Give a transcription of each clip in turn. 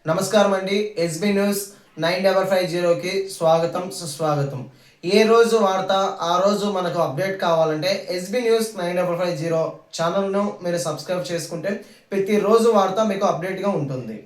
నమస్కారం అండి. SB news 9550కి స్వాగతం సుస్వాగతం. ఏ రోజు వార్త ఆ రోజు మనకు అప్డేట్ కావాలంటే ఎస్బీ న్యూస్ 9550 ఛానల్ను మీరు సబ్స్క్రైబ్ చేసుకుంటే ప్రతిరోజు వార్త మీకు అప్డేట్గా ఉంటుంది.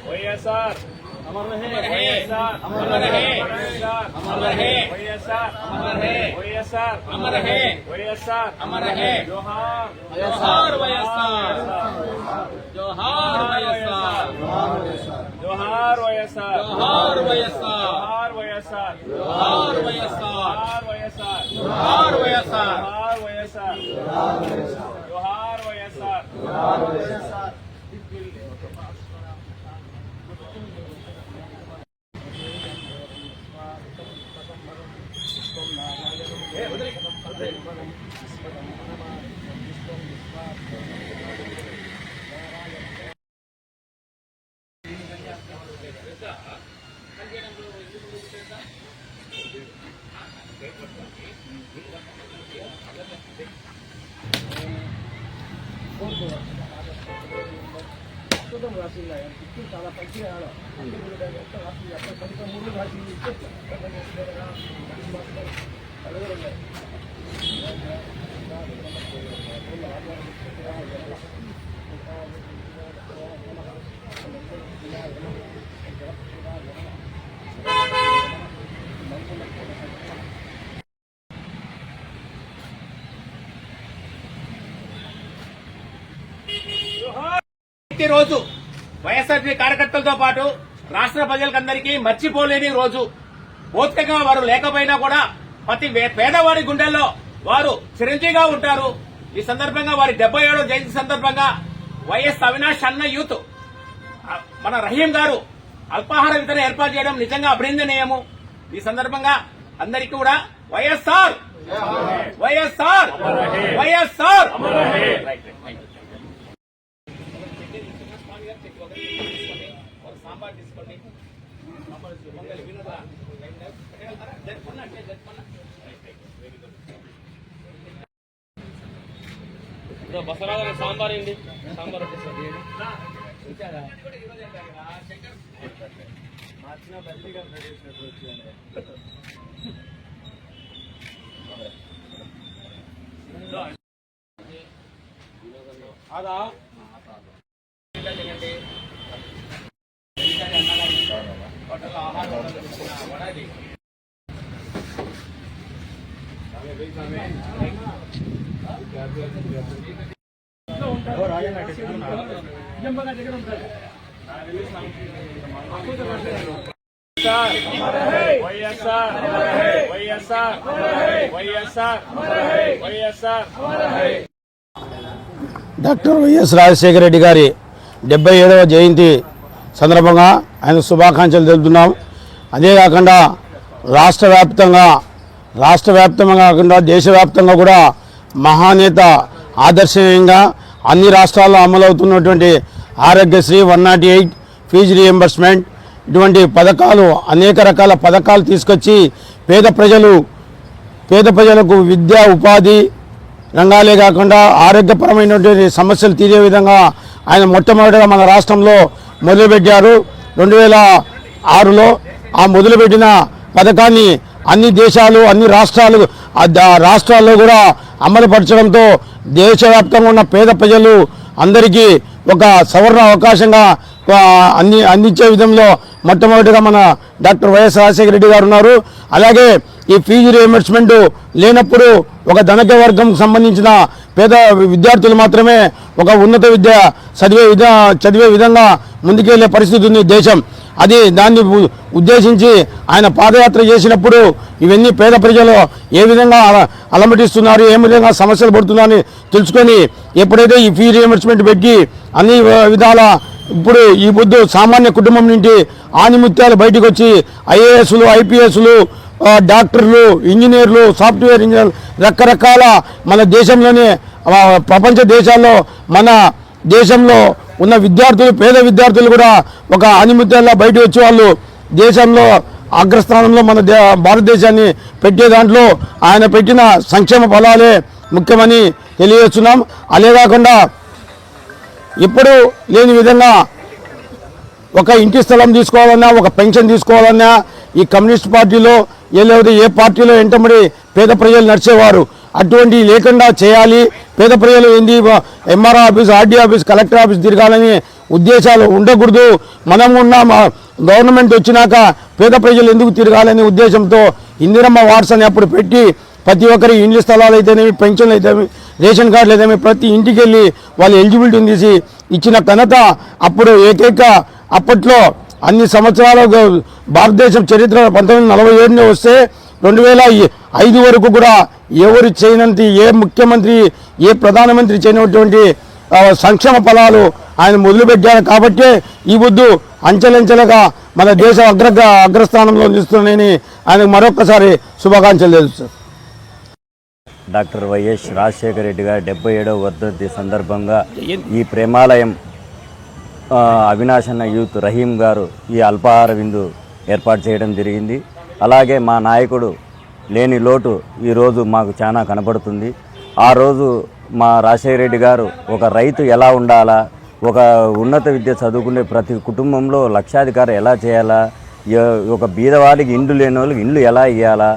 వైఎస్ఆర్ అమర్ రహే వైఎస్ఆర్ అమర్ రహే వైఎస్ఆర్ అమర్ రహే వైఎస్ఆర్ అమర్ రహే వైఎస్ఆర్ అమర్ రహే వైఎస్ఆర్ అమర్ రహే జోహార్ వైఎస్ఆర్ వైఎస్ఆర్ జోహార్ వైఎస్ఆర్ జోహార్ వైఎస్ఆర్ జోహార్ వైఎస్ఆర్ జోహార్ వైఎస్ఆర్ జోహార్ వైఎస్ఆర్ జోహార్ వైఎస్ఆర్ జోహార్ వైఎస్ఆర్ జోహార్ వైఎస్ఆర్ జోహార్ వైఎస్ఆర్ చాలా పచ్చిగా రోజు వైఎస్ఆర్సీ కార్యకర్తలతో పాటు రాష్ట్ర ప్రజలకందరికీ మర్చిపోలేని రోజు. భౌతికంగా వారు లేకపోయినా కూడా ప్రతి పేదవాడి గుండెల్లో వారు చిరంజీవిగా ఉంటారు. ఈ సందర్భంగా వారి 77వ జయంతి సందర్భంగా వైఎస్ అవినాష్ అన్న యూత్ మన రహీం గారు అల్పాహార వితరణ ఏర్పాటు చేయడం నిజంగా అభినందనీయము. ఈ సందర్భంగా అందరికీ కూడా వైఎస్ఆర్ వైఎస్ఆర్ వైఎస్ఆర్ సాంబార్ తీసుకోండి. బసరాల సాంబార్ ఏంటి? సాంబార్ వచ్చేసి అదా వైఎస్ఆర్ వైఎస్ఆర్ వైఎస్ఆర్ వైఎస్ఆర్ డాక్టర్ వైఎస్ రాజశేఖర రెడ్డి గారి 77వ జయంతి సందర్భంగా ఆయన శుభాకాంక్షలు తెలుపుతున్నాం. అదే కాకుండా రాష్ట్ర వ్యాప్తంగా కాకుండా దేశవ్యాప్తంగా కూడా మహానేత ఆదర్శనీయంగా అన్ని రాష్ట్రాల్లో అమలవుతున్నటువంటి ఆరోగ్యశ్రీ 108 ఫీజు రీఎంబర్స్మెంట్ ఇటువంటి పథకాలు అనేక రకాల పథకాలు తీసుకొచ్చి పేద ప్రజలకు విద్యా ఉపాధి రంగాలే కాకుండా ఆరోగ్యపరమైనటువంటి సమస్యలు తీరే విధంగా ఆయన మొట్టమొదటిగా మన రాష్ట్రంలో మొదలుపెట్టారు. 2006లో ఆ మొదలుపెట్టిన పథకాన్ని అన్ని దేశాలు అన్ని రాష్ట్రాల్లో కూడా అమలుపరచడంతో దేశవ్యాప్తంగా ఉన్న పేద ప్రజలు అందరికీ ఒక సవర్ణ అవకాశంగా అందించే విధంలో మొట్టమొదటిగా మన డాక్టర్ వైఎస్ రాజశేఖర రెడ్డి గారు ఉన్నారు. అలాగే ఈ ఫీజు రీఎంబర్స్మెంట్ లేనప్పుడు ఒక ధనిక వర్గం సంబంధించిన పేద విద్యార్థులు మాత్రమే ఒక ఉన్నత విద్య చదివే విధంగా ముందుకెళ్లే పరిస్థితి ఉంది దేశం. దాన్ని ఉద్దేశించి ఆయన పాదయాత్ర చేసినప్పుడు ఇవన్నీ పేద ప్రజలు ఏ విధంగా అలమటిస్తున్నారు, ఏ విధంగా సమస్యలు పడుతున్నారని తెలుసుకొని ఎప్పుడైతే ఈ ఫీ రీఎంబర్స్మెంట్ పెట్టి అన్ని విధాల ఇప్పుడు ఈ పొద్దు సామాన్య కుటుంబం నుండి ఆనిముత్యాలు బయటకు వచ్చి ఐఏఎస్లు ఐపీఎస్లు డాక్టర్లు ఇంజనీర్లు సాఫ్ట్వేర్ ఇంజనీర్లు రకరకాల మన దేశంలోనే ప్రపంచ దేశాల్లో మన దేశంలో ఉన్న విద్యార్థులు, పేద విద్యార్థులు కూడా ఒక ఆనిముత్యాల్లో బయట వచ్చి వాళ్ళు దేశంలో అగ్రస్థానంలో మన భారతదేశాన్ని పెట్టే దాంట్లో ఆయన పెట్టిన సంక్షేమ ఫలాలే ముఖ్యమని తెలియజేస్తున్నాం. అదే కాకుండా ఇప్పుడు లేని విధంగా ఒక ఇంటి స్థలం తీసుకోవాలన్నా, ఒక పెన్షన్ తీసుకోవాలన్నా ఈ కమ్యూనిస్ట్ పార్టీలో లేకపోతే ఏ పార్టీలో ఎంటబడి పేద ప్రజలు నడిచేవారు. అటువంటి లేకుండా చేయాలి. పేద ప్రజలు ఏంది MRO office, RD office, collector office తిరగాలని ఉద్దేశాలు ఉండకూడదు. మనం ఉన్న గవర్నమెంట్ వచ్చినాక పేద ప్రజలు ఎందుకు తిరగాలనే ఉద్దేశంతో ఇందిరమ్మ వార్డ్స్ అని అప్పుడు పెట్టి ప్రతి ఒక్కరి ఇండ్ల స్థలాలు అయితేనేమి, పెన్షన్లు అయితేనేమి, రేషన్ కార్డులు అయితేనేమి ప్రతి ఇంటికి వెళ్ళి వాళ్ళ ఎలిజిబిలిటీని తీసి ఇచ్చిన ఘనత అప్పుడు ఏకైక అప్పట్లో అన్ని సంవత్సరాల భారతదేశం చరిత్ర 1947 వస్తే 2005 వరకు కూడా ఎవరు చేయనంత, ఏ ముఖ్యమంత్రి, ఏ ప్రధానమంత్రి చేయనటువంటి సంక్షేమ ఫలాలు ఆయన మొదలుపెట్టారు. కాబట్టే ఈ బుద్ధు అంచెలంచెలుగా మన దేశ అగ్రస్థానంలో నిలుస్తున్నాయని ఆయనకు మరొకసారి శుభాకాంక్షలు తెలుసు. డాక్టర్ వైఎస్ రాజశేఖర రెడ్డి గారి 77వ వర్ధంతి సందర్భంగా ఈ ప్రేమాలయం అవినాశన్న యూత్ రహీం గారు ఈ అల్పాహార విందు ఏర్పాటు చేయడం జరిగింది. అలాగే మా నాయకుడు లేని లోటు ఈరోజు మాకు చాలా కనపడుతుంది. ఆ రోజు మా రాజశేఖర రెడ్డి గారు ఒక రైతు ఎలా ఉండాలా, ఒక ఉన్నత విద్య చదువుకునే ప్రతి కుటుంబంలో లక్షాధికారి ఎలా చేయాలా, ఒక బీదవాడికి ఇండ్లు లేని వాళ్ళకి ఇండ్లు ఎలా ఇవ్వాలా,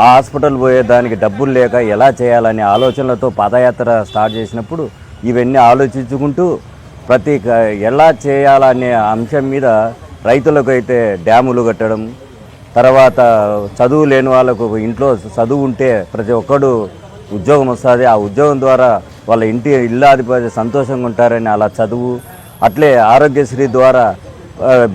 ఆ హాస్పిటల్ పోయేదానికి డబ్బులు లేక ఎలా చేయాలనే ఆలోచనలతో పాదయాత్ర స్టార్ట్ చేసినప్పుడు ఇవన్నీ ఆలోచించుకుంటూ ఎలా చేయాలనే అంశం మీద రైతులకు అయితే డ్యాములు కట్టడం, తర్వాత చదువు లేని వాళ్ళకు ఇంట్లో చదువు ఉంటే ప్రతి ఒక్కడు ఉద్యోగం వస్తుంది, ఆ ఉద్యోగం ద్వారా వాళ్ళ ఇల్లాధిపతి సంతోషంగా ఉంటారని అలా చదువు, అట్లే ఆరోగ్యశ్రీ ద్వారా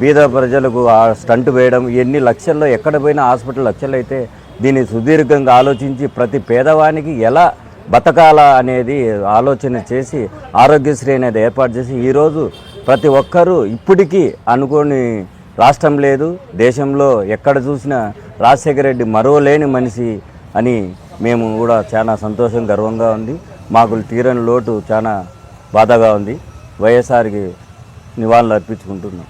బీద ప్రజలకు స్టంట్ వేయడం, ఎన్ని లక్షల్లో ఎక్కడ పోయినా హాస్పిటల్ లక్షలు అయితే దీన్ని సుదీర్ఘంగా ఆలోచించి ప్రతి పేదవానికి ఎలా బతకాలా అనేది ఆలోచన చేసి ఆరోగ్యశ్రీ అనేది ఏర్పాటు చేసి ఈరోజు ప్రతి ఒక్కరూ ఇప్పటికీ అనుకోని రాష్ట్రం లేదు, దేశంలో ఎక్కడ చూసినా రాజశేఖర రెడ్డి మరోలేని మనిషి అని మేము కూడా చాలా సంతోషం, గర్వంగా ఉంది. మాకు తీరని లోటు చాలా బాధగా ఉంది. వైఎస్ఆర్కి నివాళులు అర్పించుకుంటున్నాం.